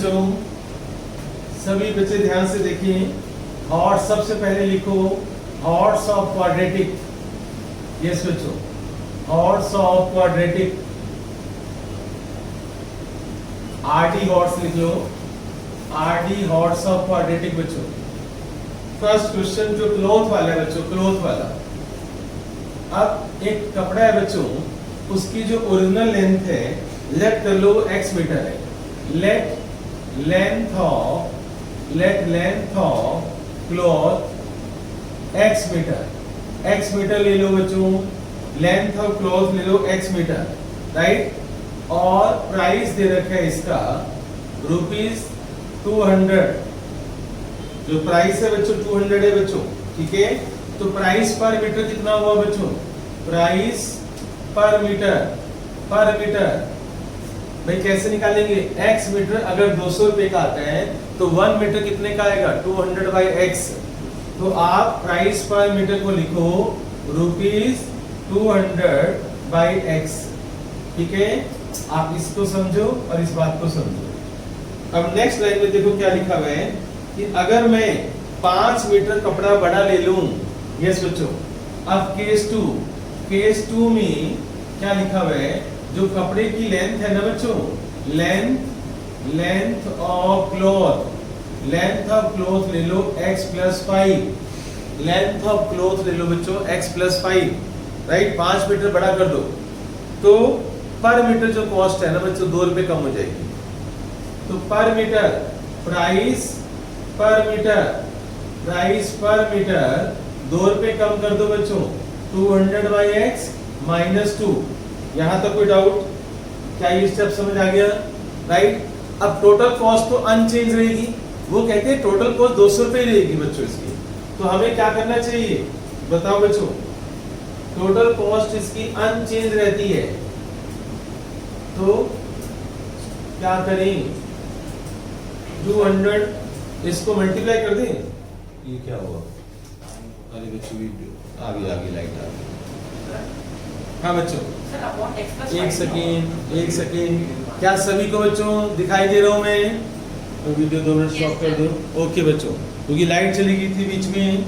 बच्चों, सभी बच्चे ध्यान से देखिए। हॉर्स सबसे पहले लिखो, हॉर्स ऑफ क्वाड्रेटिक। यस बच्चों, horse of quadratic, RD horse लिख लो, आरडी हॉर्स ऑफ क्वाड्रेटिक बच्चों। फर्स्ट क्वेश्चन जो क्लॉथ वाला है बच्चों, क्लॉथ वाला। अब एक कपड़ा है बच्चों, उसकी जो ओरिजिनल लेंथ है, लेट कर लो x मीटर है। Let length of cloth x metre, x metre ले लो बच्चों, लेंथ ऑफ क्लॉथ ले लो x मीटर, राइट। और प्राइस दे रखा है इसका ₹200। जो प्राइस है बच्चों 200 है बच्चों, ठीक है। तो प्राइस पर मीटर कितना हुआ बच्चों? प्राइस पर मीटर भाई कैसे निकालेंगे? x मीटर अगर 200 रुपए का आता है तो 1 मीटर कितने का आएगा? 200 बाई x। तो आप प्राइस पर मीटर को लिखो ₹200 बाई x, ठीक है। आप इसको समझो और इस बात को समझो। अब नेक्स्ट लाइन में देखो क्या लिखा हुआ है कि अगर मैं 5 मीटर कपड़ा बड़ा ले लूं, यस बच्चों। अब केस टू में क्या लिखा हुआ है? जो कपड़े की लेंथ है ना बच्चों, लेंथ ऑफ क्लॉथ ले लो x + 5। लेंथ ऑफ क्लॉथ ले लो बच्चों x + 5, राइट। 5 मीटर बड़ा कर दो तो पर मीटर जो कॉस्ट है ना बच्चों 2 रुपए कम हो जाएगी। तो पर मीटर प्राइस पर मीटर 2 रुपए कम कर दो बच्चों। 200 बाई x -2। यहां तक कोई डाउट? क्या ये स्टेप समझ आ गया? राइट। अब टोटल कॉस्ट तो अनचेंज रहेगी। वो कहते हैं टोटल कॉस्ट 200 रुपए रहेगी बच्चों इसकी। तो हमें क्या करना चाहिए बताओ बच्चों? टोटल कॉस्ट इसकी अनचेंज रहती है, तो क्या करें? 200 इसको मल्टीप्लाई कर दें। ये क्या हुआ? अरे बच्चों वीडियो आ गई लाइट आ गई। हाँ बच्चों, एक सेकेंड, क्या सभी को बच्चों दिखाई दे रहा हूँ मैं? तो वीडियो 2 मिनट स्टॉप कर दो। ओके बच्चों, क्योंकि लाइट चली गई थी बीच में।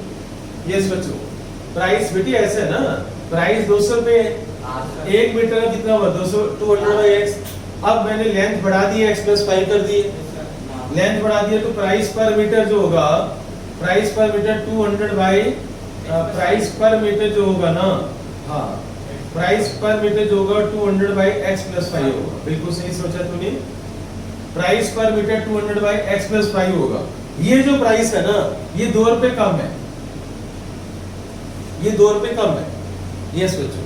यस बच्चों, प्राइस बेटी ऐसे है ना, प्राइस 200 रुपए, 1 मीटर का कितना हुआ? 200 बाई x। अब मैंने लेंथ बढ़ा दी x + 5 कर दी, लेंथ बढ़ा दिया तो प्राइस पर मीटर जो होगा, प्राइस पर मीटर 200 बाई प्राइस पर मीटर जो होगा ना, हाँ प्राइस पर मीटर जो होगा 200 बाई x + 5 होगा। बिल्कुल सही सोचा तूने। प्राइस पर मीटर 200 बाई x + 5 होगा। ये जो प्राइस है ना, ये 2 रुपए कम है, ये 2 रुपए कम है। यस बच्चों,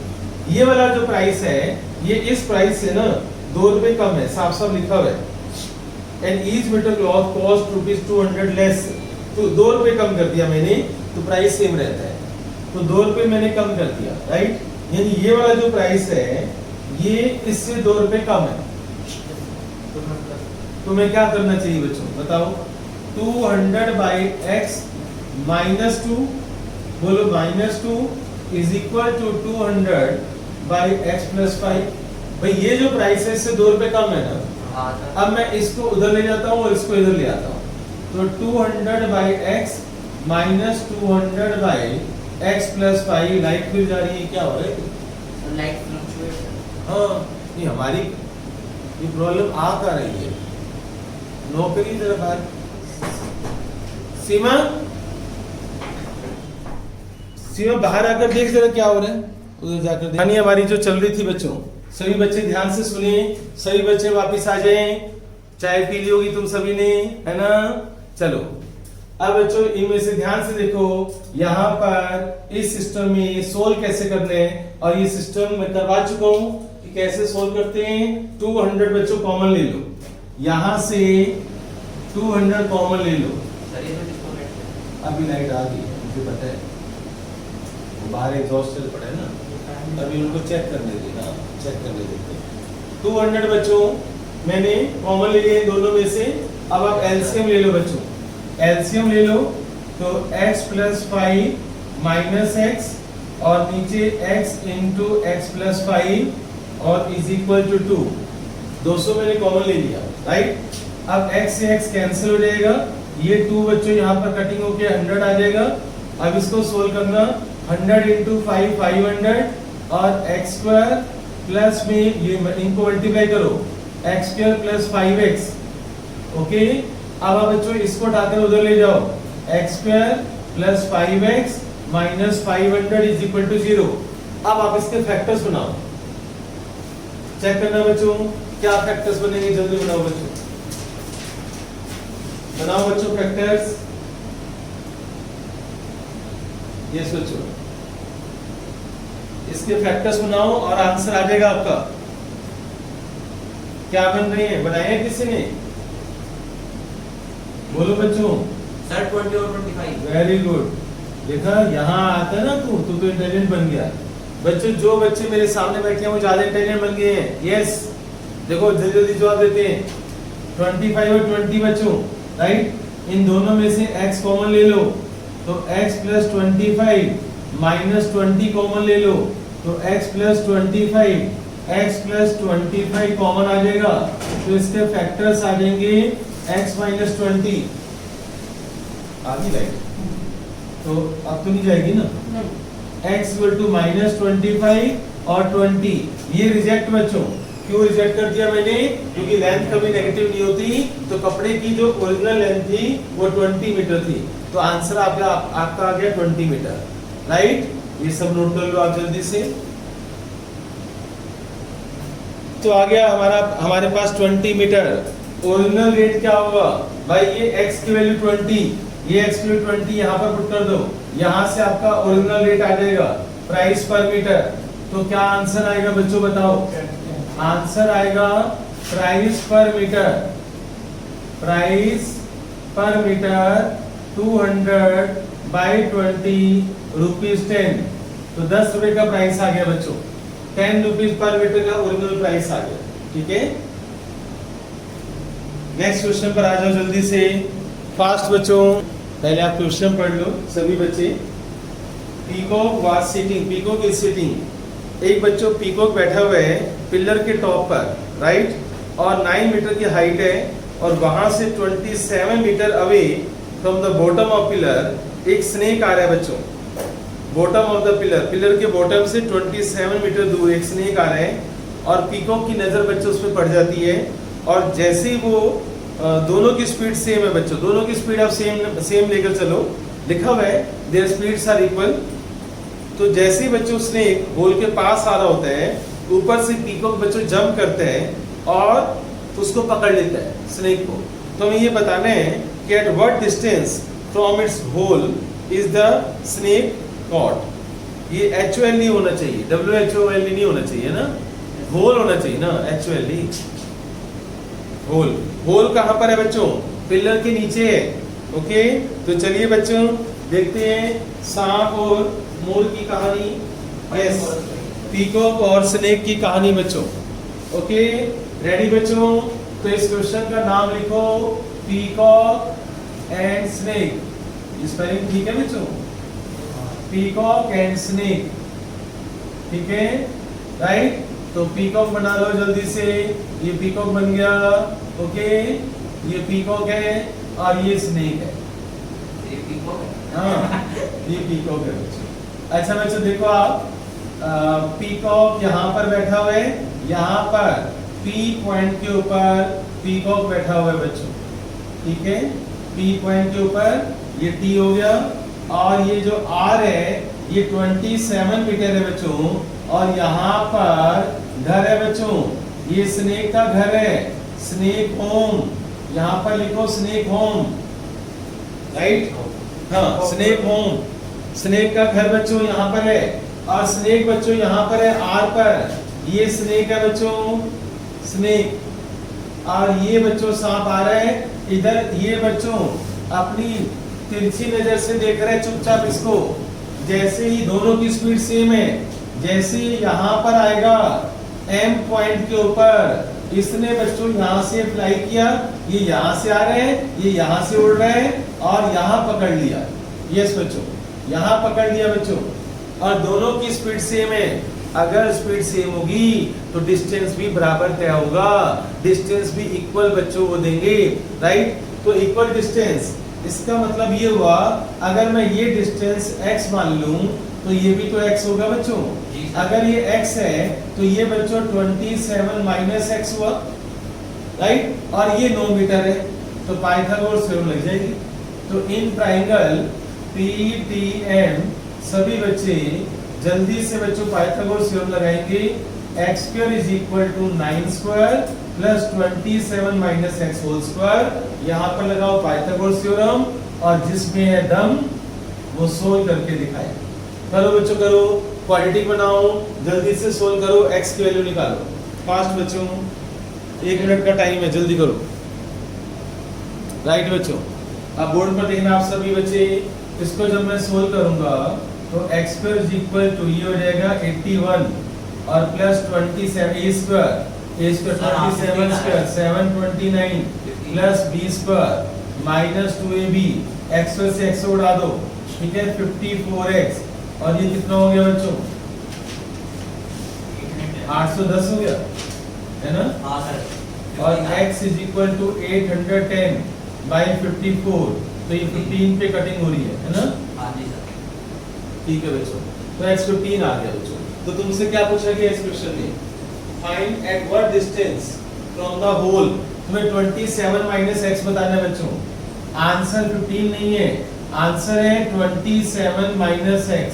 ये वाला जो प्राइस है ये इस प्राइस से ना 2 रुपए कम है, साफ साफ लिखा हुआ है। And each metre cloth cost ₹200 less. तो 2 रुपए कम कर दिया मैंने, तो प्राइस सेम रहता है। तो 2 रुपए मैंने कम कर दिया, राइट। यानी ये वाला जो प्राइस है ये इससे 2 रुपए कम है। तो मैं क्या करना चाहिए बच्चों बताओ? 200 बाई x -2, बोलो -2 is equal to 200 by x + 5। भाई ये जो प्राइस है इससे 2 रुपए कम है ना। अब मैं इसको उधर ले जाता हूँ और इसको इधर ले आता हूँ। तो 200 by x -200 by x + 5। Light फिर जा रही है, क्या हो रहा है? Light fluctuation. हाँ, ये हमारी ये प्रॉब्लम आ कर रही है। नौकरी जरा बाहर। सीमा बाहर आकर देख जरा क्या हो रहा है, उधर जाकर देख। कहानी हमारी जो चल रही थी बच्चों, सभी बच्चे ध्यान से सुनिए, सभी बच्चे वापस आ जाएं। चाय पी ली होगी तुम सभी ने, है ना? चलो अब बच्चों इनमें से ध्यान से देखो, यहाँ पर इस सिस्टम में सोल्व कैसे करने हैं, और ये सिस्टम मैं करवा चुका हूँ कि कैसे सोल्व करते हैं। 200 बच्चों कॉमन ले लो, यहाँ से 200 कॉमन ले लो। अभी लाइट आ गई है, मुझे पता है, वो बाहर एग्जॉस्ट चल पड़े ना, अभी उनको चेक करने देना, चेक करने देते। 200 बच्चों मैंने कॉमन ले लिए दोनों में से। अब आप एलसीएम ले लो बच्चों, एलसीएम ले लो तो x + 5 - x और नीचे x × x + 5 और इज इक्वल टू 2। 200 मैंने कॉमन ले लिया, राइट। अब x से x कैंसिल हो जाएगा, ये 2 बच्चों यहाँ पर कटिंग होके 100 आ जाएगा। अब इसको सोल्व करना, 100 इंटू 5 500 और x स्क्वायर प्लस में ये इनको मल्टीप्लाई करो, x square plus 5x। Okay, अब आप बच्चों इसको उठाकर उधर ले जाओ, x square plus 5x minus 500 is equal to 0। अब आप इसके फैक्टर्स बनाओ, चेक करना बच्चों क्या फैक्टर्स बनेंगे, जल्दी बनाओ बच्चों, बनाओ बच्चों फैक्टर्स। यस बच्चों, इसके फैक्टर्स बनाओ और आंसर आ जाएगा आपका। क्या बन रही है, बनाए किसी ने, बोलो बच्चों। सर 20 और 25। वेरी गुड, देखा यहाँ आता है ना, तू तो इंटेलिजेंट बन गया। बच्चों जो बच्चे मेरे सामने बैठे हैं वो ज्यादा इंटेलिजेंट बन गए हैं। यस, देखो जल्दी जल्दी जवाब देते हैं। 25 और 20 बच्चों, राइट, इन दोनों में से x कॉमन ले लो तो x प्लस 25 माइनस 20 कॉमन ले लो तो x प्लस 25 कॉमन आ जाएगा, तो इसके फैक्टर्स आ जाएंगे x माइनस 20। आगे लाइट तो अब तो नहीं जाएगी ना, x इक्वल टू माइनस 25 और 20, ये रिजेक्ट बच्चों। क्यों रिजेक्ट कर दिया मैंने, क्योंकि लेंथ कभी नेगेटिव नहीं होती, तो कपड़े की जो ओरिजिनल लेंथ थी वो 20 मीटर थी, तो आंसर आपका आ गया 20 मीटर, राइट। ये सब नोट कर लो आप जल्दी से। तो आ गया हमारे पास 20 मीटर। ओरिजिनल रेट क्या होगा भाई, ये x की वैल्यू 20, ये x की वैल्यू 20 यहाँ पर पुट कर दो, यहाँ से आपका ओरिजिनल रेट आ जाएगा प्राइस पर मीटर। तो क्या आंसर आएगा बच्चों बताओ, आंसर आएगा प्राइस पर मीटर 200 बाई 20 रुपीज 10, तो 10 रुपए का प्राइस आ गया बच्चों, 10 रुपीज पर मीटर का ओरिजिनल प्राइस आ गया, ठीक है। नेक्स्ट क्वेश्चन पर आ जाओ जल्दी से, फास्ट बच्चों, पहले आप क्वेश्चन पढ़ लो सभी बच्चे। Peacock was sitting, peacock is sitting, एक बच्चों पीकॉक बैठा हुआ है पिलर के टॉप पर, राइट, और 9 मीटर की हाइट है, और वहां से 27 metre away from the bottom of pillar एक स्नेक आ रहा है बच्चों, बॉटम ऑफ द पिलर के बॉटम से 27 मीटर दूर एक स्नेक आ रहा है, और पीकॉक की नजर बच्चों उस पर पड़ जाती है, और जैसे ही वो दोनों की स्पीड सेम है बच्चों, दोनों की स्पीड आप सेम लेकर चलो, लिखा हुआ है देयर स्पीड्स आर इक्वल। तो जैसे ही बच्चों स्नेक होल के पास आ रहा होता है, ऊपर से पीकॉक बच्चों जंप करते हैं और उसको पकड़ लेता है स्नेक को। तो हमें ये बताना है कि at what distance from its hole is the snake caught. ये HOL होना चाहिए, WHOL नहीं होना चाहिए ना, होल होना चाहिए ना, HOL। होल कहां पर है बच्चों, पिलर के नीचे है, ओके। तो चलिए बच्चों देखते हैं सांप और मोर की कहानी, यस, पीकॉक और स्नेक की कहानी बच्चों, ओके। रेडी बच्चों, तो इस क्वेश्चन का नाम लिखो पीकॉक एंड स्नेक, स्पेलिंग ठीक है बच्चों, पीकॉक एंड स्नेक, ठीक है, राइट। तो पीकॉक बना लो जल्दी से, ये पीकॉक बन गया, ओके, ये पीकॉक है और ये स्नेक है, ये पीकॉक है, हाँ ये पीकॉक है बच्चों। अच्छा बच्चों देखो आप, पीकॉक यहाँ पर बैठा हुआ है, यहाँ पर P पॉइंट के ऊपर पीकॉक बैठा हुआ है बच्चों, ठीक है, P पॉइंट के ऊपर ये T हो गया, और ये जो R है ये 27 मीटर है बच्चों, और यहाँ पर घर है बच्चों, ये स्नेक का घर है, स्नेक होम, यहाँ पर लिखो स्नेक होम, राइट, हाँ स्नेक होम, स्नेक का घर बच्चों यहाँ पर है, और स्नेक बच्चों यहाँ पर है R पर, ये स्नेक है बच्चों, स्नेक, और ये बच्चों सांप आ रहा है इधर, ये बच्चों अपनी तिरछी नजर से देख रहे हैं चुपचाप इसको, जैसे ही दोनों की स्पीड सेम है, जैसे यहाँ पर आएगा M पॉइंट के ऊपर, इसने बच्चों यहाँ से फ्लाई किया, ये यहाँ से आ रहे हैं, ये यहाँ से उड़ रहे हैं, और यहाँ पकड़ लिया, यस बच्चों, यहाँ पकड़ लिया बच्चों, और दोनों की स्पीड सेम है, अगर स्पीड सेम होगी तो डिस्टेंस भी बराबर तय होगा, डिस्टेंस भी इक्वल बच्चों को देंगे, राइट। तो इक्वल डिस्टेंस, इसका मतलब ये हुआ अगर मैं ये डिस्टेंस x मान लूं तो ये भी तो x होगा बच्चों। अगर ये x है तो ये बच्चों 27 माइनस x हुआ, राइट। और ये 9 मीटर है तो पाइथागोरस थ्योरम लग जाएगी। तो इन ट्राइंगल PTM सभी बच्चे जल्दी से बच्चों पाइथागोरस थ्योरम लगाएंगे। x square is equal to 9 square plus 27 minus x whole square. यहाँ पर लगाओ पाइथागोरस थ्योरम और जिसमें है दम वो सोल्व करके दिखाए। करो बच्चों करो, क्वाड्रेटिक बनाओ, जल्दी से सोल्व करो, x की वैल्यू निकालो फास्ट बच्चों, 1 मिनट का टाइम है, जल्दी करो, राइट बच्चों। अब बोर्ड पर देखना आप सभी बच्चे, इसको जब मैं सोल्व करूंगा तो x square is equal to ये हो जाएगा 81 और plus 27 a square 27 square 729 plus b square minus 2ab, x से x उड़ा दो, ठीक है, 54x और ये कितना हो गया बच्चों 810 हो गया, है ना। हाँ सर। और x is equal to 810 by 54, तो ये 15 पे कटिंग हो रही है ना। हाँ जी सर। ठीक है बच्चों, तो x 15 आ गया बच्चों। तो तुमसे क्या पूछा गया इस क्वेश्चन में, find at what distance from the hole. तुम्हें 27 माइनस x बताना है बच्चों, आंसर 15 नहीं है, आंसर है 27 माइनस x।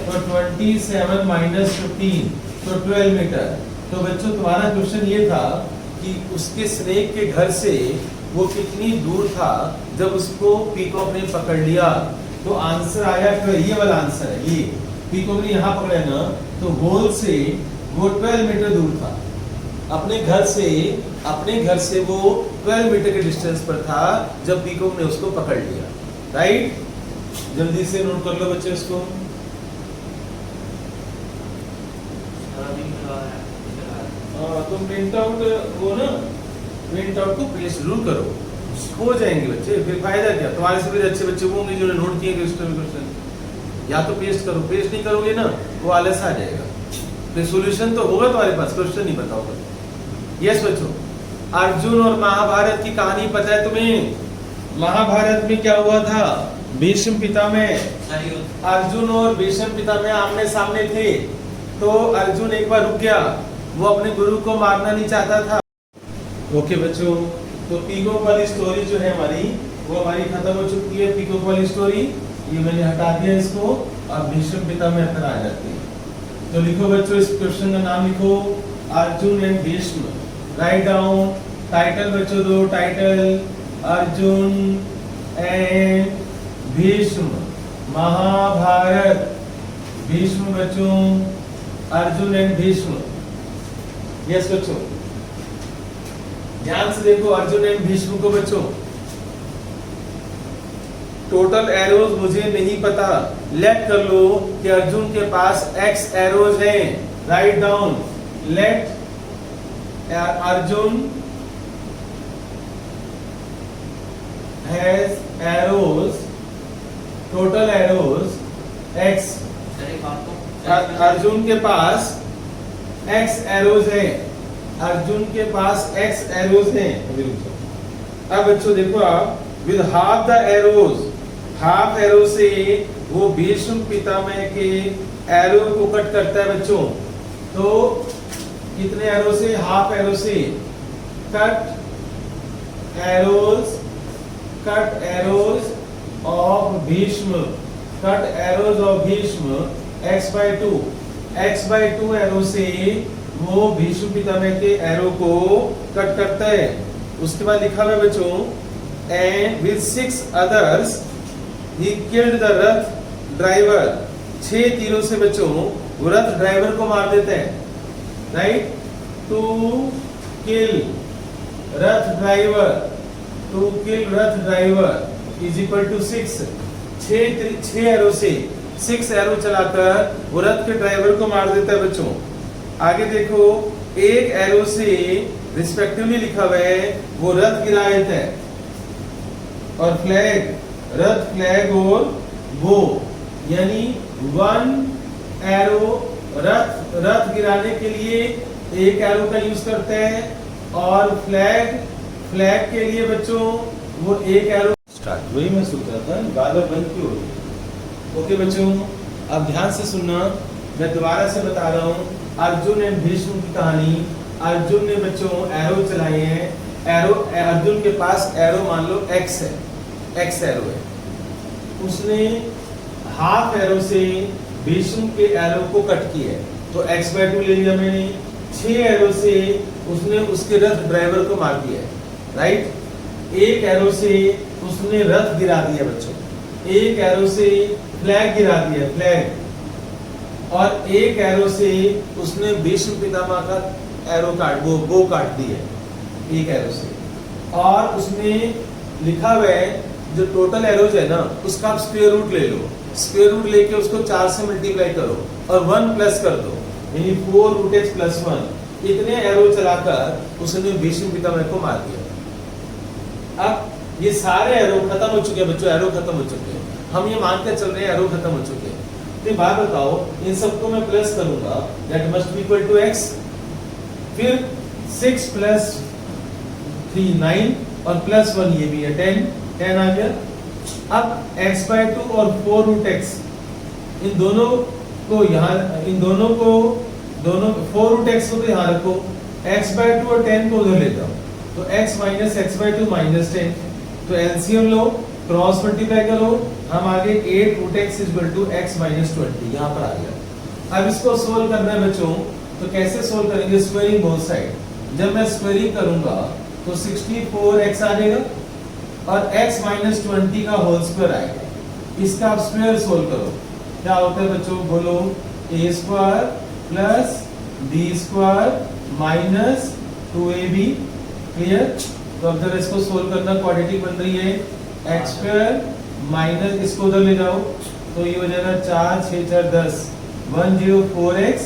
तो 27 माइनस 15 तो 12 मीटर। तो बच्चों तुम्हारा क्वेश्चन ये था कि उसके स्नेक के घर से वो कितनी दूर था जब उसको पीकॉक ने पकड़ लिया। तो आंसर आया, ये वाला आंसर है, ये पीकॉक ने यहाँ पकड़ा ना, तो गोल से वो 12 मीटर दूर था। अपने घर से वो 12 मीटर के डिस्टेंस पर था जब पीकॉक ने उसको पकड़ लिया, राइट। जल्दी से नोट कर लो बच्चे इसको। तुम प्रिंट आउट वो ना, प्रिंट आउट को पेस्ट जरूर करो, हो जाएंगे बच्चे, फिर फायदा क्या, तुम्हारे से फिर अच्छे बच्चे होंगे जो नोट किए क्वेश्चन। या तो पेस्ट करो, पेस्ट नहीं करोगे ना वो आलस आ जाएगा, फिर सॉल्यूशन तो होगा तुम्हारे पास, क्वेश्चन नहीं पता होगा। यस बच्चों, अर्जुन और महाभारत की कहानी पता है तुम्हें। महाभारत में क्या हुआ था, भीष्म पितामह, अर्जुन और भीष्म पितामह आमने सामने थे। तो अर्जुन एक बार रुक गया, वो अपने गुरु को मारना नहीं चाहता था। ओके बच्चों, तो पीकॉक वाली स्टोरी जो है हमारी, वो हमारी खत्म हो चुकी है। पीकॉक वाली स्टोरी ये मैंने हटा दिया इसको, अब भीष्म पितामह पर आ जाते हैं। तो लिखो बच्चों, इस क्वेश्चन का नाम लिखो Arjun and Bhishma. Write down title बच्चों, दो टाइटल, अर्जुन एंड भीष्म महाभारत। भीष्म बच्चों, अर्जुन एंड भीष्म। यस बच्चों, ध्यान से देखो अर्जुन एंड भीष्म को बच्चों। टोटल एरोज मुझे नहीं पता, लेट कर लो कि अर्जुन के पास x एरोज हैं। Write down, let Arjun has arrows, total arrows x। Arjun के पास x एरोज है, अर्जुन के पास x एरोज हैं। अब बच्चों देखो आप, with half the arrows, half arrow से वो भीष्म पितामह के एरो को कट करता है बच्चों। तो कितने एरो से, हाफ एरो से। Cut arrows of Bhishma, cut arrows of Bhishma x/2, x/2 arrow से वो भीष्म पितामह के एरो को कट करता है। उसके बाद लिखा हुआ बच्चों, and with 6 others he killed the Rath driver. 6 तीरों से बच्चों वो रथ ड्राइवर को मार देते हैं। Right, to kill rath driver is equal to 6। 6 arrow से 6 एरो चलाकर वो रथ के ड्राइवर को मार देता है बच्चों। आगे देखो, एक एरो से रिस्पेक्टिवली लिखा हुआ है वो रथ गिरा देता है, और फ्लैग, रथ, फ्लैग और बो, यानी 1 एरो रथ रथ गिराने के लिए एक एरो का यूज करते हैं, और फ्लैग के लिए बच्चों वो एक एरो स्टार्ट। वही मैं सोच रहा था बादल बंद क्यों हो गई। ओके बच्चों, अब ध्यान से सुनना, मैं दोबारा से बता रहा हूँ। अर्जुन एंड भीष्म की कहानी। अर्जुन ने बच्चों एरो चलाए हैं। एरो, अर्जुन के पास एरो मान लो एक्स है, एक्स एरो है। उसने हाफ एरो से भीष्म के एरो को कट किया है, तो x/2 ले लिया मैंने। 6 एरो से उसने उसके रथ ड्राइवर को मार दिया है, राइट। एक एरो से उसने रथ गिरा दिया बच्चों, एक एरो से फ्लैग गिरा दिया, फ्लैग, और एक एरो से उसने भीष्म पितामह का एरो बो काट दिया एक एरो से। और उसने लिखा हुआ है जो टोटल एरोज है ना, उसका आप स्क्वायर रूट ले लो, स्क्वायर रूट लेके उसको 4 से मल्टीप्लाई करो और 1 प्लस कर दो, यानी 4√x + 1। इतने एरो चलाकर उसने भीष्म पितामह को मार दिया। अब ये सारे एरो खत्म हो चुके हैं बच्चों, एरो खत्म हो चुके हैं। हम ये मानकर चल रहे हैं एरो खत्म हो चुके हैं। तो बात बताओ, इन सबको मैं प्लस करूंगा, that must be equal to x। फिर 6 + 3 9 और +1 ये भी है 10 आ गया। अब x/2 और 4√x, इन दोनों को यहाँ, इन दोनों को, दोनों 4√x को तो यहाँ रखो, x/2 और 10 को उधर ले जाओ, तो x - x/2 - 10। तो एलसीएम लो, क्रॉस मल्टीप्लाई करो, हम आगे 8√x = x - 20 यहाँ पर आ गया। अब इसको सोल्व करना है बच्चों, तो कैसे सोल्व करेंगे? Squaring both side. जब मैं स्क्वायरिंग करूंगा तो 64x आ जाएगा और x - 20 का होल स्क्वायर आएगा। इसका आप स्क्वायर सोल्व करो, क्या होता है बच्चों बोलो? a² + b² - 2ab। क्लियर? तो अब जरा इसको सोल्व करना, क्वाड्रेटिक बन रही है, x² माइनस इसको उधर ले जाओ, तो ये हो जाएगा 4 6 4 10, 104x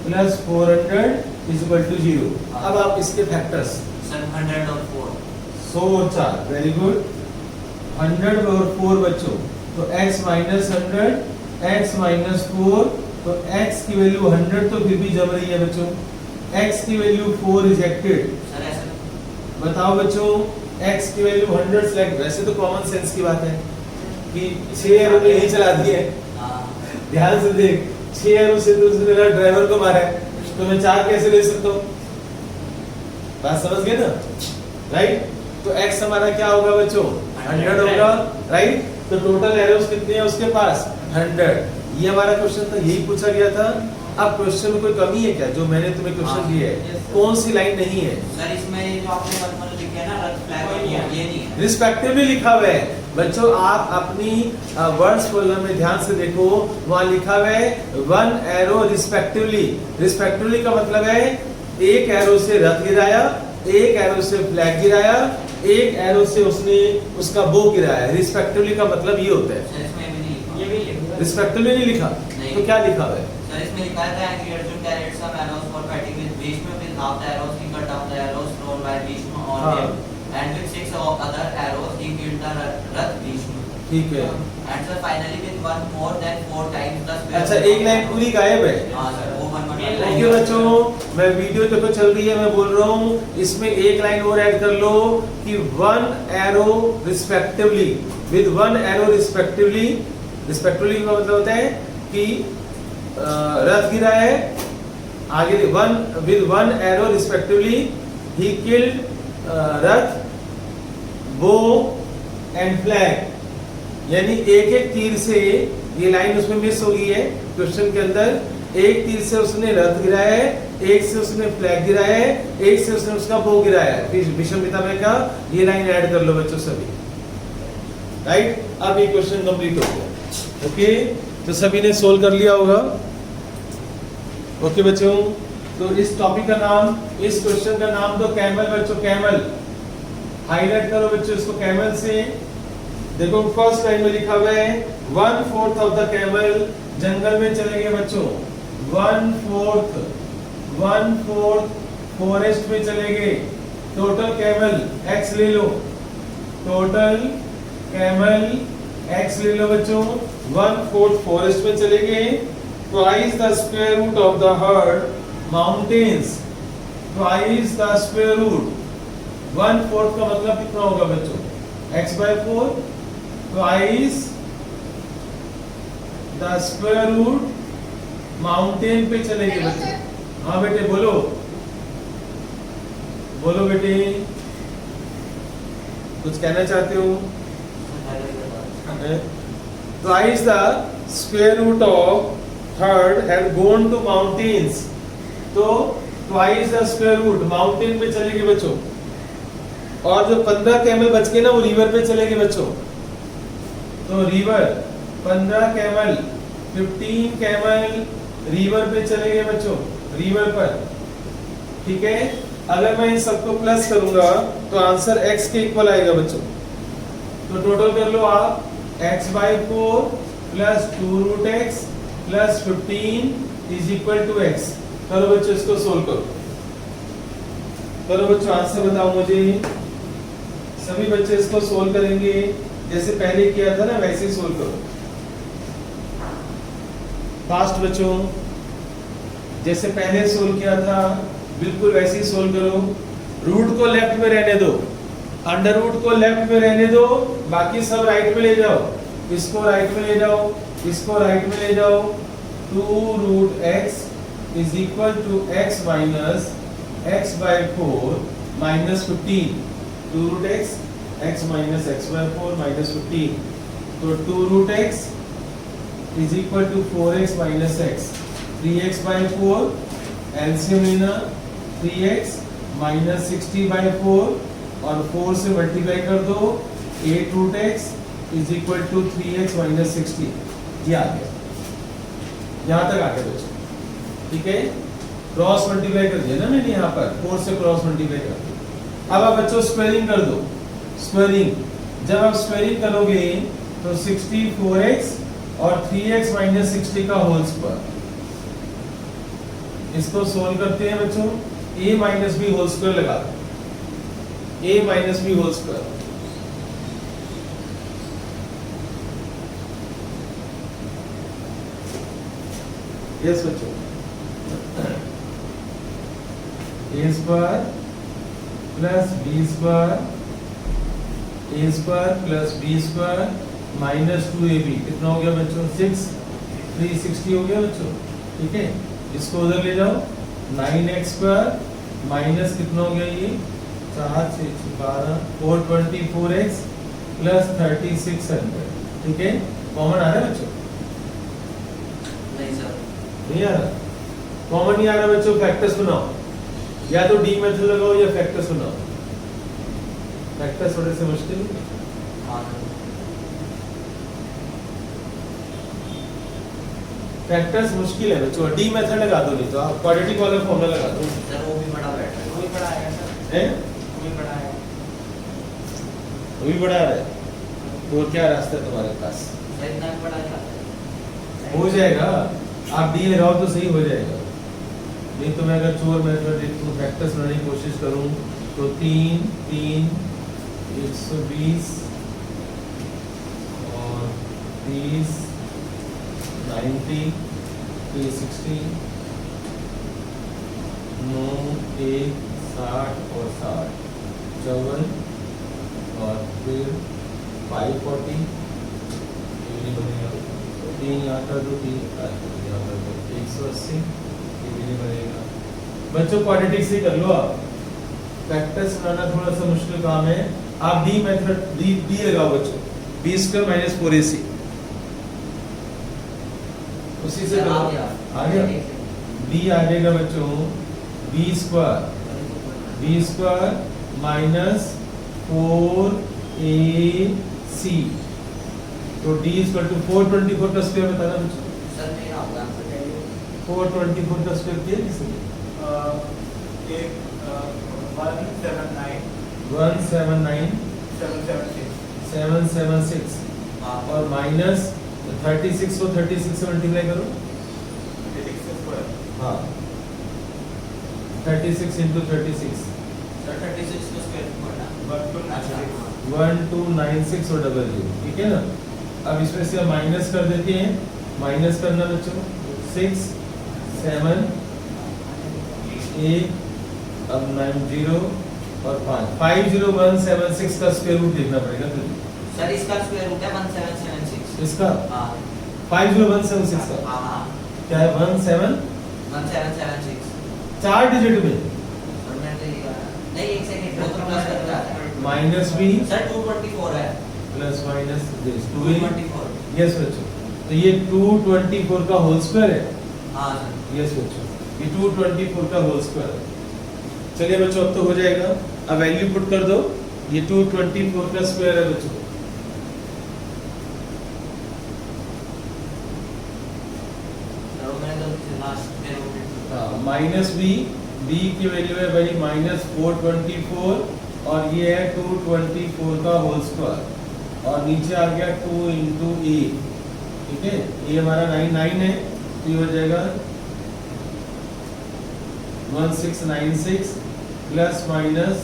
+ 400 = 0। अब आप इसके फैक्टर्स 700 और 4, 100 और 4, वेरी गुड। 100 और 4 बच्चों, तो x - 100, x - 4, तो x की वैल्यू 100 तो फिर भी जम रही है बच्चों, x की वैल्यू 4 रिजेक्टेड। सर ऐसे बताओ बच्चों, x की वैल्यू 100 सेलेक्ट। वैसे तो कॉमन सेंस की बात है कि 6 एरो तो यही चला दिए, ध्यान से देख, 6 एरो से तो उसने मेरा ड्राइवर को मारा है, तो मैं 4 कैसे ले सकता हूँ? बात समझ गए ना, राइट? तो x हमारा क्या होगा बच्चों? 100 होगा, राइट? तो टोटल एरोस कितने हैं उसके पास? 100। ये हमारा क्वेश्चन था, यही पूछा गया था। अब क्वेश्चन में कोई कमी है क्या जो मैंने तुम्हें क्वेश्चन दिए है? कौन सी लाइन नहीं है? सर इसमें जो आपने मतलब लिखा है ना रथ फ्लैग, ये नहीं है। रिस्पेक्टिवली लिखा हुआ है बच्चों, आप अपनी वर्ड्स कॉलम में ध्यान से देखो, वहां लिखा हुआ है 1 एरो रिस्पेक्टिवली। रिस्पेक्टिवली का मतलब है एक एरो से रथ गिराया, एक एरो से फ्लैग गिराया, एक एरो से उसने उसका बो गिराया। रिस्पेक्टिवली का मतलब ये होता है। सर इसमें भी नहीं, ये भी लिखा है। रिस्पेक्टिवली नहीं लिखा, तो क्या लिखा हुआ है? सर इसमें लिखा है कि Arjun carried some arrows for fighting with Bhishma, with half the arrows he cut down the arrows thrown by Bhishma on him, and with 6 other arrows he killed the Rath Bhishma. ठीक है। And sir finally with one more than 4 times the square. अच्छा, एक line पूरी गायब है। हाँ sir, वो 1 okay बच्चों, मैं वीडियो देखो चल रही है, मैं बोल रहा हूँ इसमें एक लाइन और ऐड कर लो कि 1 arrow respectively, with 1 arrow respectively. Respectively का मतलब होता है कि रथ गिरा है, आगे with 1 arrow respectively he killed Rath, bow and flag. यानी एक एक तीर से, ये लाइन उसमें मिस हो गई है क्वेश्चन के अंदर, एक तीर से उसने रथ गिराया है, एक से उसने फ्लैग गिराया है, एक से उसने उसका बो गिराया है, भीष्म पितामह का। ये लाइन ऐड कर लो बच्चों सभी, राइट? अब ये क्वेश्चन कंप्लीट हो गया। ओके, तो सभी ने सोल्व कर लिया होगा। ओके बच्चों, तो इस टॉपिक का नाम, इस क्वेश्चन का नाम तो कैमल बच्चों, कैमल हाईलाइट करो बच्चों इसको कैमल से। देखो फर्स्ट लाइन में लिखा हुआ है 1/4 ऑफ द कैमल जंगल में चले गए बच्चों, 1/4 फॉरेस्ट में चले गए। टोटल कैमल x ले लो, टोटल कैमल x ले लो बच्चों, 1/4 फॉरेस्ट में चले गए, twice the square root of the herd mountains, twice the square root, 1/4 का मतलब कितना होगा बच्चों, x/4 twice the square root mountain पे चलेंगे बच्चों। हाँ बेटे बोलो, बोलो बेटे, कुछ कहना चाहते हो? Twice the square root of herd had gone to mountains, तो twice the square root mountain पे चलेगी बच्चों, और जो 15 कैमल बच गए ना वो रिवर पे चलेगी बच्चों। तो रिवर 15 कैमल 15 कैमल रिवर पे चलेंगे बच्चों, रिवर पर, ठीक है। अगर मैं इन सबको प्लस करूंगा तो आंसर x के इक्वल आएगा बच्चों। तो टोटल कर लो आप, x/4 plus 2√x plus 15 is equal to x। करो बच्चों, इसको सोल्व करो, करो बच्चों, आंसर बताओ मुझे। सभी बच्चे इसको सोल्व करेंगे, जैसे पहले किया था ना वैसे ही सोल्व करो। फास्ट बच्चों, जैसे पहले सोल्व किया था बिल्कुल वैसे ही सोल्व करो। रूट को लेफ्ट में रहने दो, अंडर रूट को लेफ्ट में रहने दो, बाकी सब राइट में ले जाओ। इसको राइट में ले जाओ, इसको राइट में ले जाओ। 2√x is equal to x minus x/4 minus 15। 2√x x minus x/4 minus 15, तो 2√x is equal to 4x minus x। 3x/4 LCM लेना, 3x माइनस 60/4 और 4 से मल्टीप्लाई कर दो, 8√x is equal to 3x minus 60। ये आ गया, यहाँ तक आ गया बच्चों, ठीक है। क्रॉस मल्टीप्लाई कर दिया ना मैंने यहाँ पर, 4 से क्रॉस मल्टीप्लाई कर दिया। अब आप बच्चों स्क्वायरिंग कर दो, स्क्वायरिंग। जब आप स्क्वायरिंग करोगे तो 64x और 3x माइनस 60 का होल स्क्वायर, इसको सोल्व करते हैं बच्चों। a minus b whole square लगा दो, a minus b whole square. Yes बच्चों, a square plus b square, a square plus b square minus 2ab कितना हो गया बच्चों, 6। 360 हो गया बच्चों, ठीक है। इसको उधर ले जाओ, 9x स्क्वायर माइनस कितना हो गया ये, 4 से 12, 424x प्लस 3600, ठीक है। कॉमन आ रहा है बच्चों? नहीं सर, नहीं आ रहा, कॉमन नहीं आ रहा बच्चों। फैक्टर्स बनाओ, या तो डी मेथड लगाओ या फैक्टर्स बनाओ। फैक्टर्स थोड़े से मुश्किल है। हाँ फैक्टर्स मुश्किल है बच्चों, डी मेथड लगा दो, नहीं तो आप क्वाड्रेटिक वाला फॉर्मूला लगा दो। सर, वो भी बड़ा बैठ रहा है, वो भी बड़ा आएगा सर, हैं? वो भी बड़ा आएगा, वो भी बड़ा है, तो क्या रास्ता है तुम्हारे पास? सर इतना भी बड़ा जाता है। हो जाएगा, आप डी लगाओ तो सही हो जाएगा। नहीं तो मैं अगर चोर मेथड देखूं, फैक्टर्स बनाने की कोशिश करूं तो 3 3 120 और 30 90 360 9 1 60 और 60 54 और फिर 540 ये नहीं बनेगा, 3 यहाँ कर दो, 3 यहाँ कर दो, 180 ये भी नहीं बनेगा। बच्चों क्वाड्रेटिक से कर लो आप, फैक्टर्स बनाना थोड़ा सा मुश्किल काम है। आप डी मेथड डी लगाओ बच्चों, बी स्क्वायर माइनस 4ac, उसी से करो। आ गया बी आ जाएगा बच्चों, बी स्क्वायर माइनस 4ac, तो डी इक्वल टू 424 का स्क्वायर बताना बच्चों। सर नहीं आपका आंसर क्या है? 424 का स्क्वायर किया किसने? 179 776 हाँ, और माइनस 36 को 36 से मल्टीप्लाई करो। हाँ 36 इंटू 36 सर 36 का स्क्वायर पड़ना 1296 और 00, ठीक है ना। अब इसमें से माइनस कर देते हैं, माइनस करना बच्चों 6 7 8 अब 9 0 और 5 50176 का स्क्वायर रूट देखना पड़ेगा फिर सर इसका स्क्वायर रूट है 1776। इसका हाँ 50176 का हाँ हाँ क्या है 17 1776। 4 डिजिट में सर मैं तो ये नहीं एक सेकंड वो तो प्लस करके आता है माइनस भी सर 224 है प्लस माइनस दिस 224। यस बच्चों तो ये 224 का होल स्क्वायर है हाँ सर यस बच्चों ये 224 का होल स्क्वायर है। चलिए बच्चों अब तो हो जाएगा अब वैल्यू पुट कर दो ये 224 का स्क्वायर है बच्चों सर मैंने तो लास्ट में रूट हाँ माइनस बी की वैल्यू है भाई माइनस 424 और ये है 224 का होल स्क्वायर और नीचे आ गया 2 इंटू ए ठीक है ये हमारा 9 है तो ये हो जाएगा 1696 प्लस माइनस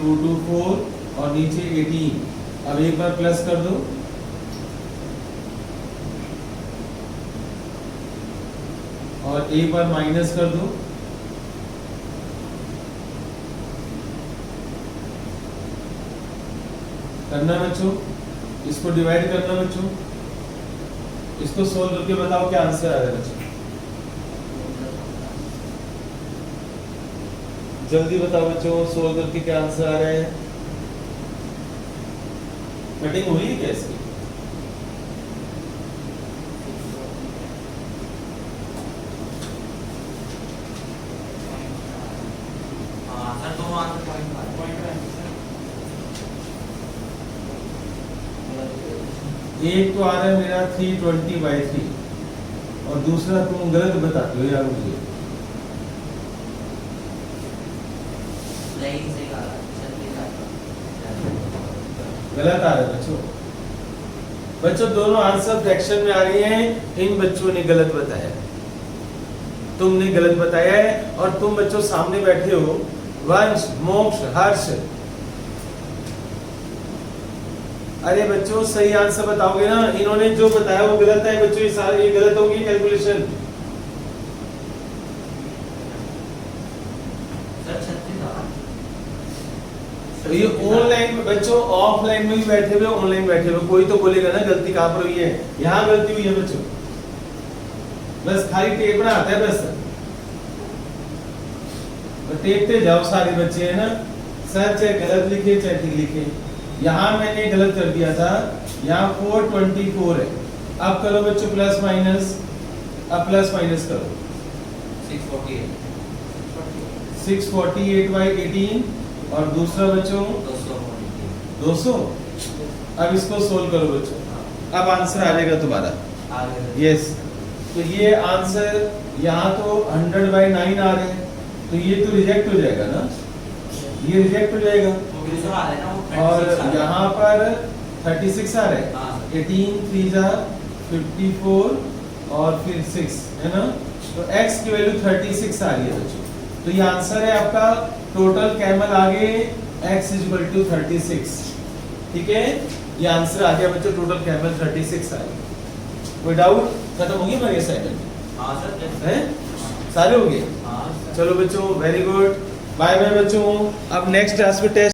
224 और नीचे 18 अब एक बार प्लस कर दो और एक बार माइनस कर दो करना बच्चों इसको डिवाइड करना बच्चों इसको सोल्व करके बताओ क्या आंसर आ रहा है बच्चों जल्दी बताओ बच्चों सोल्व करके क्या आंसर आ रहा है कटिंग हुई है क्या इसकी हाँ सर दोनों आंसर पॉइंट एक तो आ रहा है मेरा 320/3 और दूसरा तुम गलत बताते हो यार मुझे सही कहा गलत आ रहा है बच्चों बच्चों दोनों आंसर फ्रैक्शन में आ रही हैं इन बच्चों ने गलत बताया तुमने गलत बताया है और तुम बच्चों सामने बैठे हो वंश मोक्ष हर्ष अरे बच्चों सही आंसर बताओगे ना इन्होंने जो बताया वो गलत है बच्चों ये सारे ये गलत होगी कैलकुलेशन सर 36 तो ये ऑनलाइन में बच्चों ऑफलाइन में भी बैठे हुए ऑनलाइन बैठे हुए कोई तो बोलेगा ना गलती कहां पर हुई है यहाँ गलती हुई है बच्चों बस खाली टेपना आता है बस टेपते जाओ सारे बच्चे है ना सर चाहे गलत लिखे चाहे ठीक लिखे यहाँ मैंने गलत कर दिया था यहाँ 424 है अब करो बच्चों प्लस माइनस अब प्लस माइनस करो 648/18 और दूसरा बच्चों 200 अब इसको सोल्व करो बच्चों अब आंसर आ जाएगा तुम्हारा यस तो ये आंसर यहाँ तो 100/9 आ रहे हैं तो ये तो रिजेक्ट हो जाएगा ना ये रिजेक्ट हो जाएगा और यहाँ पर 36 आ रहे हैं 18 3 54 और फिर 6 है ना तो x की वैल्यू 36 आ रही है बच्चों तो ये आंसर है आपका टोटल कैमल आगे x = 36 ठीक है ये आंसर आ गया बच्चों टोटल कैमल 36 आ गया कोई डाउट खत्म हो गई हमारी असाइनमेंट हाँ सर है सारे हो गए हाँ चलो बच्चों वेरी गुड बाय बाय बच्चों अब नेक्स्ट क्लास में टेस्ट